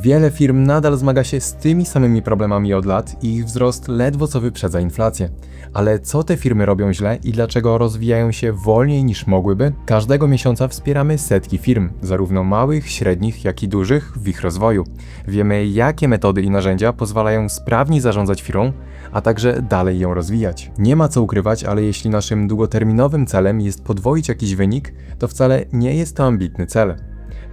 Wiele firm nadal zmaga się z tymi samymi problemami od lat i ich wzrost ledwo co wyprzedza inflację. Ale co te firmy robią źle i dlaczego rozwijają się wolniej niż mogłyby? Każdego miesiąca wspieramy setki firm, zarówno małych, średnich, jak i dużych, w ich rozwoju. Wiemy, jakie metody i narzędzia pozwalają sprawniej zarządzać firmą, a także dalej ją rozwijać. Nie ma co ukrywać, ale jeśli naszym długoterminowym celem jest podwoić jakiś wynik, to wcale nie jest to ambitny cel.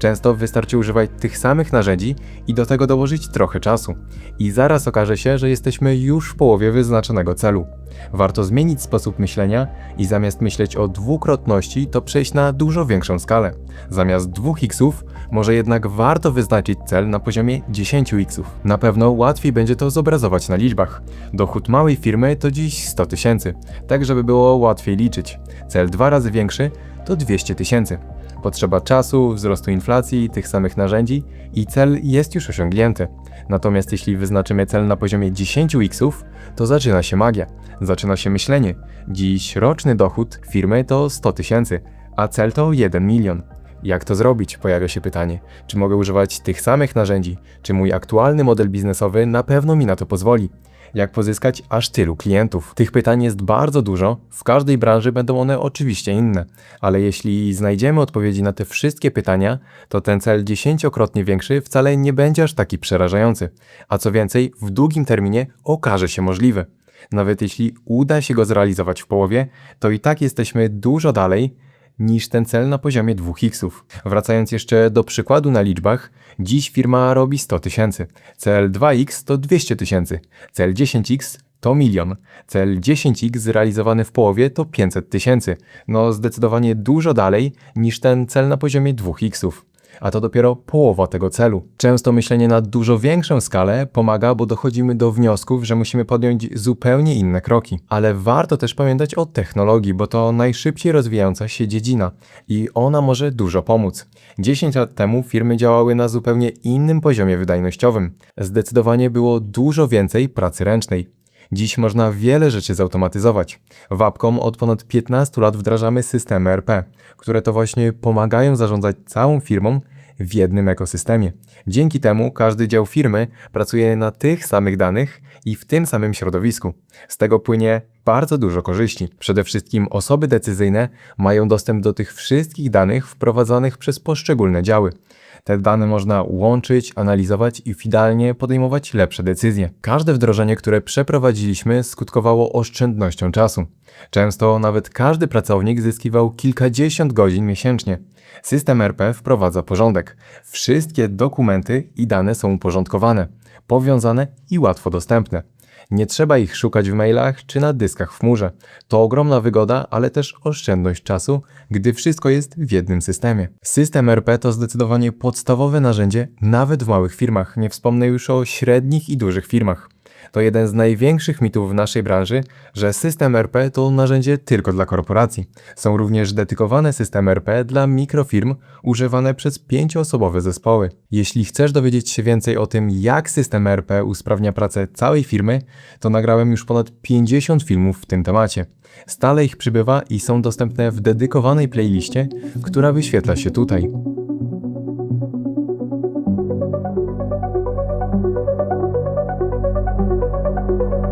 Często wystarczy używać tych samych narzędzi i do tego dołożyć trochę czasu. I zaraz okaże się, że jesteśmy już w połowie wyznaczonego celu. Warto zmienić sposób myślenia i zamiast myśleć o dwukrotności, to przejść na dużo większą skalę. Zamiast 2x może jednak warto wyznaczyć cel na poziomie 10x. Na pewno łatwiej będzie to zobrazować na liczbach. Dochód małej firmy to dziś 100 000, tak żeby było łatwiej liczyć. Cel 2 razy większy to 200 000. Potrzeba czasu, wzrostu inflacji, tych samych narzędzi i cel jest już osiągnięty. Natomiast jeśli wyznaczymy cel na poziomie 10x, to zaczyna się magia. Zaczyna się myślenie. Dziś roczny dochód firmy to 100 000, a cel to 1 milion. Jak to zrobić? Pojawia się pytanie. Czy mogę używać tych samych narzędzi? Czy mój aktualny model biznesowy na pewno mi na to pozwoli? Jak pozyskać aż tylu klientów? Tych pytań jest bardzo dużo, w każdej branży będą one oczywiście inne, ale jeśli znajdziemy odpowiedzi na te wszystkie pytania, to ten cel 10-krotnie większy wcale nie będzie aż taki przerażający, a co więcej, w długim terminie okaże się możliwy. Nawet jeśli uda się go zrealizować w połowie, to i tak jesteśmy dużo dalej niż ten cel na poziomie 2x. Wracając jeszcze do przykładu na liczbach, dziś firma robi 100 000, cel 2x to 200 000, cel 10x to milion, cel 10x zrealizowany w połowie to 500 000, no zdecydowanie dużo dalej niż ten cel na poziomie 2x. A to dopiero połowa tego celu. Często myślenie na dużo większą skalę pomaga, bo dochodzimy do wniosków, że musimy podjąć zupełnie inne kroki. Ale warto też pamiętać o technologii, bo to najszybciej rozwijająca się dziedzina i ona może dużo pomóc. 10 lat temu firmy działały na zupełnie innym poziomie wydajnościowym. Zdecydowanie było dużo więcej pracy ręcznej. Dziś można wiele rzeczy zautomatyzować. W Appcom od ponad 15 lat wdrażamy systemy ERP, które to właśnie pomagają zarządzać całą firmą w jednym ekosystemie. Dzięki temu każdy dział firmy pracuje na tych samych danych i w tym samym środowisku. Z tego płynie bardzo dużo korzyści. Przede wszystkim osoby decyzyjne mają dostęp do tych wszystkich danych wprowadzanych przez poszczególne działy. Te dane można łączyć, analizować i finalnie podejmować lepsze decyzje. Każde wdrożenie, które przeprowadziliśmy, skutkowało oszczędnością czasu. Często nawet każdy pracownik zyskiwał kilkadziesiąt godzin miesięcznie. System ERP wprowadza porządek. Wszystkie dokumenty i dane są uporządkowane, powiązane i łatwo dostępne. Nie trzeba ich szukać w mailach czy na dyskach w chmurze. To ogromna wygoda, ale też oszczędność czasu, gdy wszystko jest w jednym systemie. System ERP to zdecydowanie podstawowe narzędzie nawet w małych firmach, nie wspomnę już o średnich i dużych firmach. To jeden z największych mitów w naszej branży, że system ERP to narzędzie tylko dla korporacji. Są również dedykowane systemy ERP dla mikrofirm używane przez 5-osobowe zespoły. Jeśli chcesz dowiedzieć się więcej o tym, jak system ERP usprawnia pracę całej firmy, to nagrałem już ponad 50 filmów w tym temacie. Stale ich przybywa i są dostępne w dedykowanej playliście, która wyświetla się tutaj.